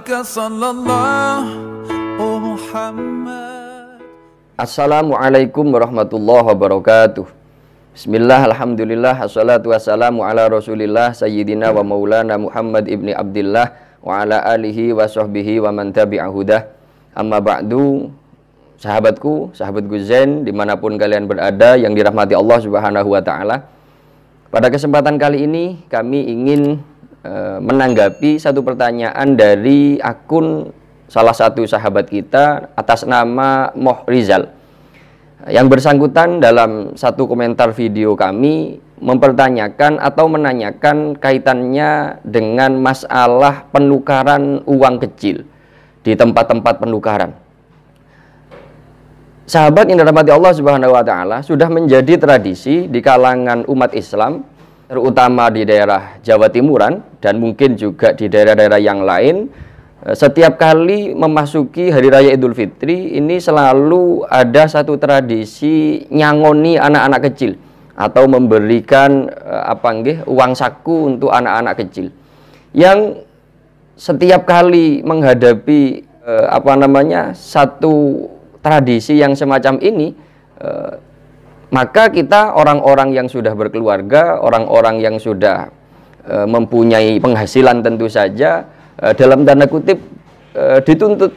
alaika sallallahu Muhammad. Assalamualaikum warahmatullahi wabarakatuh. Bismillah, alhamdulillah, assalatu wassalamu ala rasulillah sayyidina wa maulana Muhammad ibni Abdillah wa ala alihi wa sahbihi wa man tabi'ahudah. Amma ba'du, sahabatku, sahabatku Zen, dimanapun kalian berada yang dirahmati Allah subhanahu wa ta'ala. Pada kesempatan kali ini kami ingin menanggapi satu pertanyaan dari akun salah satu sahabat kita atas nama Moh Rizal. Yang bersangkutan dalam satu komentar video kami mempertanyakan atau menanyakan kaitannya dengan masalah penukaran uang kecil di tempat-tempat penukaran. Sahabat yang dirahmati Allah Subhanahu wa taala, sudah menjadi tradisi di kalangan umat Islam, terutama di daerah Jawa Timuran dan mungkin juga di daerah-daerah yang lain. Setiap kali memasuki Hari Raya Idul Fitri, ini selalu ada satu tradisi nyangoni anak-anak kecil atau memberikan uang saku untuk anak-anak kecil. Yang setiap kali menghadapi satu tradisi yang semacam ini, maka kita orang-orang yang sudah berkeluarga, orang-orang yang sudah mempunyai penghasilan tentu saja, dalam tanda kutip dituntut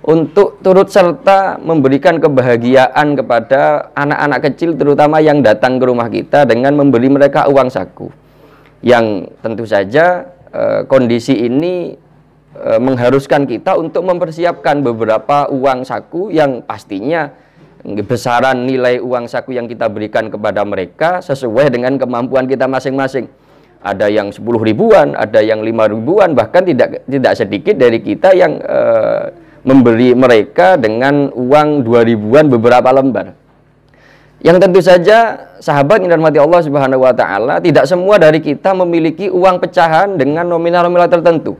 untuk turut serta memberikan kebahagiaan kepada anak-anak kecil, terutama yang datang ke rumah kita dengan memberi mereka uang saku. Yang tentu saja kondisi ini mengharuskan kita untuk mempersiapkan beberapa uang saku yang pastinya besaran nilai uang saku yang kita berikan kepada mereka sesuai dengan kemampuan kita masing-masing. Ada yang 10 ribuan, ada yang 5 ribuan, bahkan tidak sedikit dari kita yang memberi mereka dengan uang 2 ribuan beberapa lembar. Yang tentu saja sahabat yang dirahmati Allah Subhanahu wa taala, tidak semua dari kita memiliki uang pecahan dengan nominal-nominal tertentu.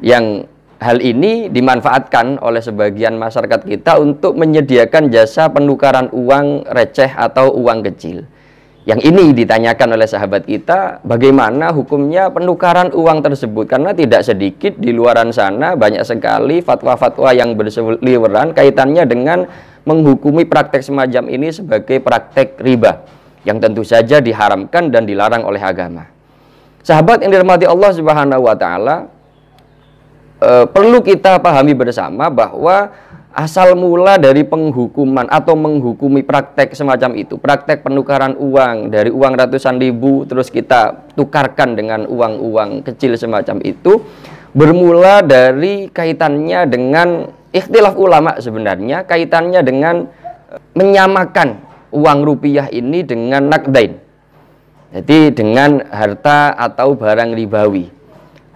Yang hal ini dimanfaatkan oleh sebagian masyarakat kita untuk menyediakan jasa penukaran uang receh atau uang kecil. Yang ini ditanyakan oleh sahabat kita, bagaimana hukumnya penukaran uang tersebut? Karena tidak sedikit di luaran sana banyak sekali fatwa-fatwa yang berseliweran kaitannya dengan menghukumi praktek semacam ini sebagai praktek riba, yang tentu saja diharamkan dan dilarang oleh agama. Sahabat yang dirahmati Allah Subhanahu wa taala, perlu kita pahami bersama bahwa asal mula dari penghukuman atau menghukumi praktek semacam itu, praktek penukaran uang dari uang ratusan ribu terus kita tukarkan dengan uang-uang kecil semacam itu, bermula dari kaitannya dengan ikhtilaf ulama sebenarnya, kaitannya dengan menyamakan uang rupiah ini dengan nakdain, jadi dengan harta atau barang ribawi.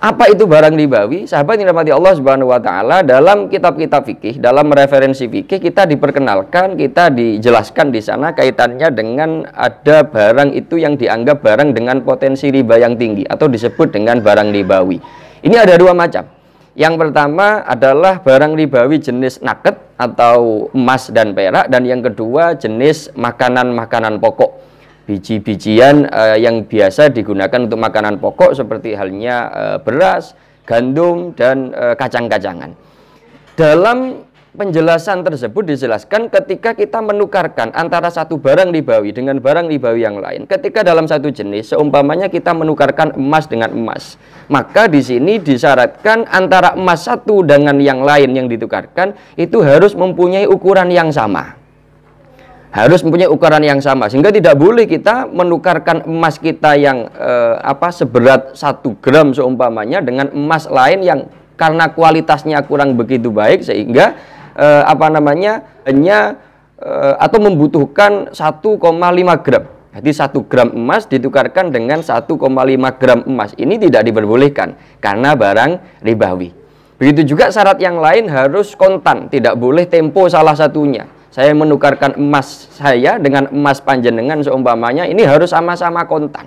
Apa itu barang ribawi? Sahabat yang dirahmati Allah Subhanahu wa taala, dalam kitab-kitab fikih, dalam referensi fikih kita diperkenalkan, kita dijelaskan di sana kaitannya dengan ada barang itu yang dianggap barang dengan potensi riba yang tinggi atau disebut dengan barang ribawi. Ini ada dua macam. Yang pertama adalah barang ribawi jenis naked atau emas dan perak, dan yang kedua jenis makanan-makanan pokok, biji-bijian yang biasa digunakan untuk makanan pokok seperti halnya beras, gandum, dan kacang-kacangan. Dalam penjelasan tersebut dijelaskan ketika kita menukarkan antara satu barang ribawi dengan barang ribawi yang lain, ketika dalam satu jenis, seumpamanya kita menukarkan emas dengan emas, maka di sini disyaratkan antara emas satu dengan yang lain yang ditukarkan itu harus mempunyai ukuran yang sama. Harus mempunyai ukuran yang sama, sehingga tidak boleh kita menukarkan emas kita yang seberat 1 gram seumpamanya dengan emas lain yang karena kualitasnya kurang begitu baik sehingga atau membutuhkan 1,5 gram. Jadi 1 gram emas ditukarkan dengan 1,5 gram emas. Ini tidak diperbolehkan karena barang ribawi. Begitu juga syarat yang lain harus kontan, tidak boleh tempo salah satunya. Saya menukarkan emas saya dengan emas panjenengan seumpamanya, ini harus sama-sama kontan.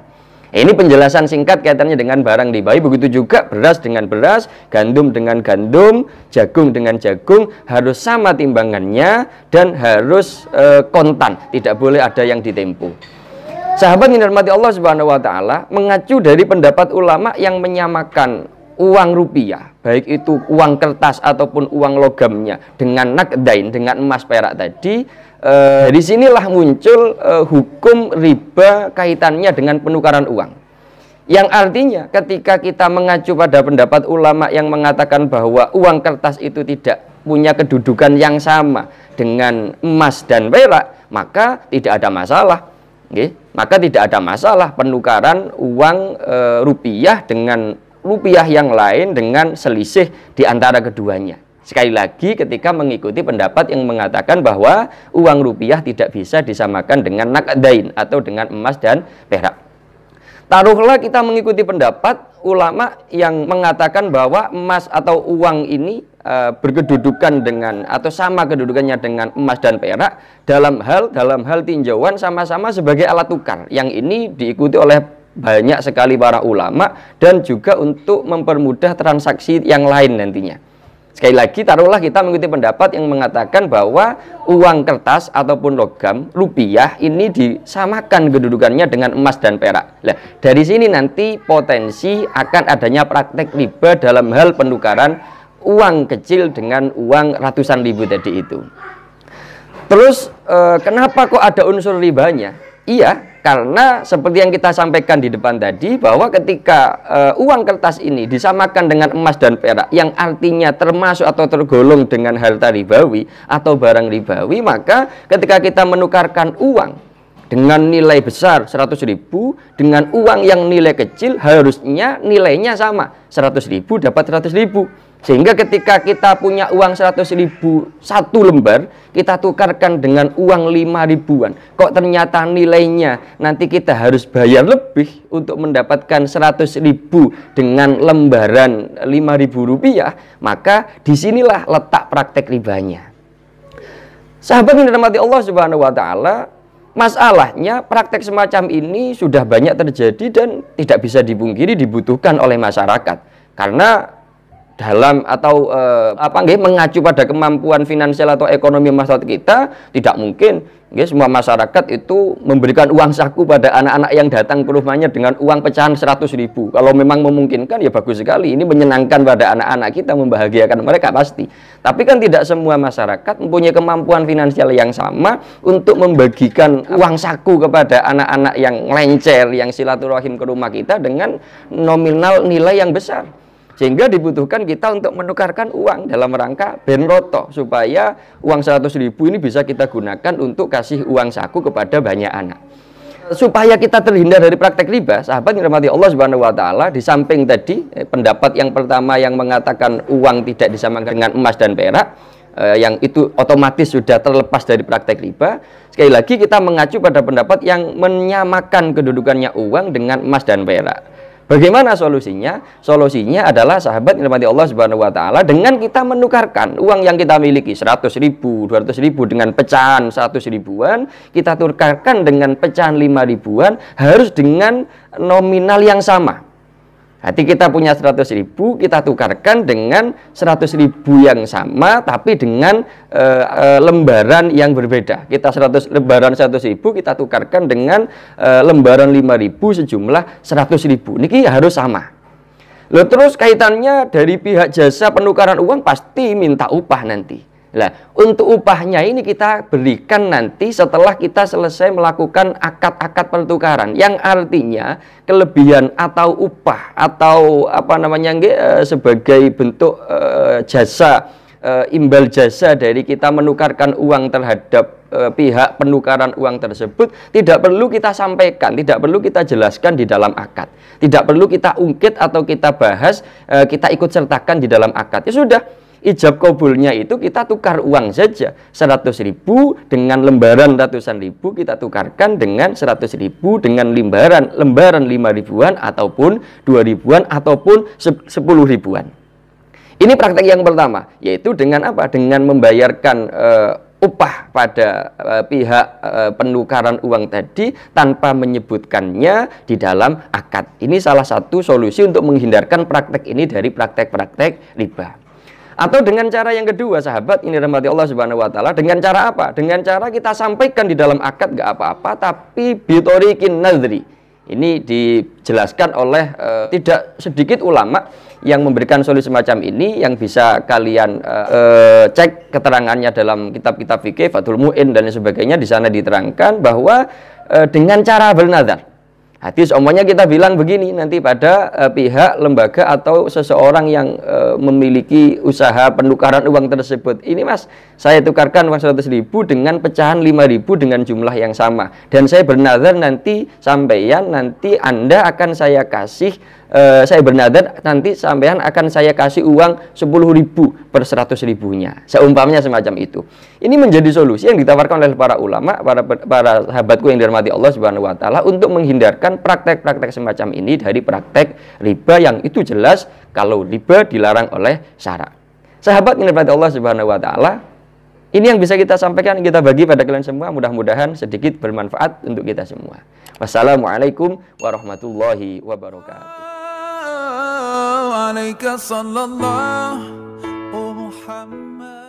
Ini penjelasan singkat kaitannya dengan barang ribawi. Begitu juga beras dengan beras, gandum dengan gandum, jagung dengan jagung, harus sama timbangannya dan harus kontan, tidak boleh ada yang ditempo. Sahabat yang dirahmati Allah Subhanahu wa taala, mengacu dari pendapat ulama yang menyamakan uang rupiah, baik itu uang kertas ataupun uang logamnya dengan nakdain, dengan emas perak tadi, dari sinilah muncul hukum riba kaitannya dengan penukaran uang. Yang artinya ketika kita mengacu pada pendapat ulama yang mengatakan bahwa uang kertas itu tidak punya kedudukan yang sama dengan emas dan perak, maka tidak ada masalah. Maka tidak ada masalah penukaran uang rupiah dengan rupiah yang lain dengan selisih di antara keduanya. Sekali lagi ketika mengikuti pendapat yang mengatakan bahwa uang rupiah tidak bisa disamakan dengan nakdain atau dengan emas dan perak. Taruhlah kita mengikuti pendapat ulama yang mengatakan bahwa emas atau uang ini berkedudukan dengan atau sama kedudukannya dengan emas dan perak dalam hal tinjauan sama-sama sebagai alat tukar. Yang ini diikuti oleh banyak sekali para ulama dan juga untuk mempermudah transaksi yang lain nantinya. Sekali lagi taruhlah kita mengikuti pendapat yang mengatakan bahwa uang kertas ataupun logam rupiah ini disamakan kedudukannya dengan emas dan perak. Nah, dari sini nanti potensi akan adanya praktek riba dalam hal penukaran uang kecil dengan uang ratusan ribu tadi itu. Terus kenapa kok ada unsur ribanya? Iya, karena seperti yang kita sampaikan di depan tadi bahwa ketika uang kertas ini disamakan dengan emas dan perak yang artinya termasuk atau tergolong dengan harta ribawi atau barang ribawi, maka ketika kita menukarkan uang dengan nilai besar 100.000 dengan uang yang nilai kecil harusnya nilainya sama, 100.000 dapat 100.000. Sehingga ketika kita punya uang 100.000 satu lembar, kita tukarkan dengan uang 5.000-an. Kok ternyata nilainya nanti kita harus bayar lebih untuk mendapatkan 100.000 dengan lembaran 5.000 rupiah, maka disinilah letak praktek ribanya. Sahabat yang dirahmati Allah Subhanahu wa Ta'ala, masalahnya praktek semacam ini sudah banyak terjadi dan tidak bisa dipungkiri dibutuhkan oleh masyarakat. Karena dalam atau mengacu pada kemampuan finansial atau ekonomi masyarakat kita, tidak mungkin semua masyarakat itu memberikan uang saku pada anak-anak yang datang ke rumahnya dengan uang pecahan 100.000. Kalau memang memungkinkan ya bagus sekali, ini menyenangkan pada anak-anak kita, membahagiakan mereka pasti. Tapi kan tidak semua masyarakat mempunyai kemampuan finansial yang sama untuk membagikan uang saku kepada anak-anak yang lencer, yang silaturahim ke rumah kita dengan nominal nilai yang besar. Sehingga dibutuhkan kita untuk menukarkan uang dalam rangka ben roto, supaya uang 100.000 ini bisa kita gunakan untuk kasih uang saku kepada banyak anak. Supaya kita terhindar dari praktek riba, sahabat yang dirahmati Allah Subhanahu wa Ta'ala, di samping tadi pendapat yang pertama yang mengatakan uang tidak disamakan dengan emas dan perak, yang itu otomatis sudah terlepas dari praktek riba. Sekali lagi kita mengacu pada pendapat yang menyamakan kedudukannya uang dengan emas dan perak. Bagaimana solusinya? Solusinya adalah sahabat yang dirahmati Allah Subhanahu wa Ta'ala, dengan kita menukarkan uang yang kita miliki 100.000, 200.000 dengan pecahan 100.000-an, kita tukarkan dengan pecahan 5.000-an, harus dengan nominal yang sama. Nanti kita punya 100.000, kita tukarkan dengan 100.000 yang sama, tapi dengan lembaran yang berbeda. Kita lembaran 100.000 kita tukarkan dengan lembaran 5.000 sejumlah 100.000. Ini harus sama. Loh, terus kaitannya dari pihak jasa penukaran uang pasti minta upah nanti. Nah, untuk upahnya ini kita berikan nanti setelah kita selesai melakukan akad-akad pertukaran, yang artinya kelebihan atau upah atau sebagai bentuk jasa, imbal jasa dari kita menukarkan uang terhadap pihak penukaran uang tersebut tidak perlu kita sampaikan, tidak perlu kita jelaskan di dalam akad, tidak perlu kita ungkit atau kita bahas, kita ikut sertakan di dalam akad. Ya sudah, ijab kabulnya itu kita tukar uang saja, 100.000 dengan lembaran ratusan ribu kita tukarkan dengan 100.000 dengan lembaran 5.000-an ataupun 2.000-an ataupun 10.000-an. Ini praktek yang pertama, yaitu dengan apa? Dengan membayarkan upah pada pihak penukaran uang tadi tanpa menyebutkannya di dalam akad. Ini salah satu solusi untuk menghindarkan praktek ini dari praktek-praktek riba. Atau dengan cara yang kedua, sahabat ini rahmati Allah Subhanahu wa Ta'ala, dengan cara apa? Dengan cara kita sampaikan di dalam akad nggak apa-apa, tapi bitorikin nadri, Ini dijelaskan oleh tidak sedikit ulama yang memberikan solusi semacam ini, yang bisa kalian cek keterangannya dalam kitab-kitab fikih, Fathul Mu'in dan sebagainya. Di sana diterangkan bahwa dengan cara bernazar. Hadis umumnya kita bilang begini nanti pada pihak lembaga atau seseorang yang memiliki usaha penukaran uang tersebut. Ini Mas, saya tukarkan uang 100.000 dengan pecahan 5.000 dengan jumlah yang sama. Dan saya bernazar nanti sampeyan, nanti Anda akan saya kasih, saya bernazar nanti sampeyan akan saya kasih uang 10.000 per 100.000-nya. Seumpamanya semacam itu. Ini menjadi solusi yang ditawarkan oleh para ulama, para sahabatku yang dirahmati Allah Subhanahu wa taala untuk menghindarkan praktek-praktek semacam ini dari praktek riba yang itu jelas kalau riba dilarang oleh syara. Sahabat yang dirahmati Allah Subhanahu wa taala, ini yang bisa kita sampaikan, kita bagi pada kalian semua, mudah-mudahan sedikit bermanfaat untuk kita semua. Wassalamualaikum warahmatullahi wabarakatuh. عليك صلى الله محمد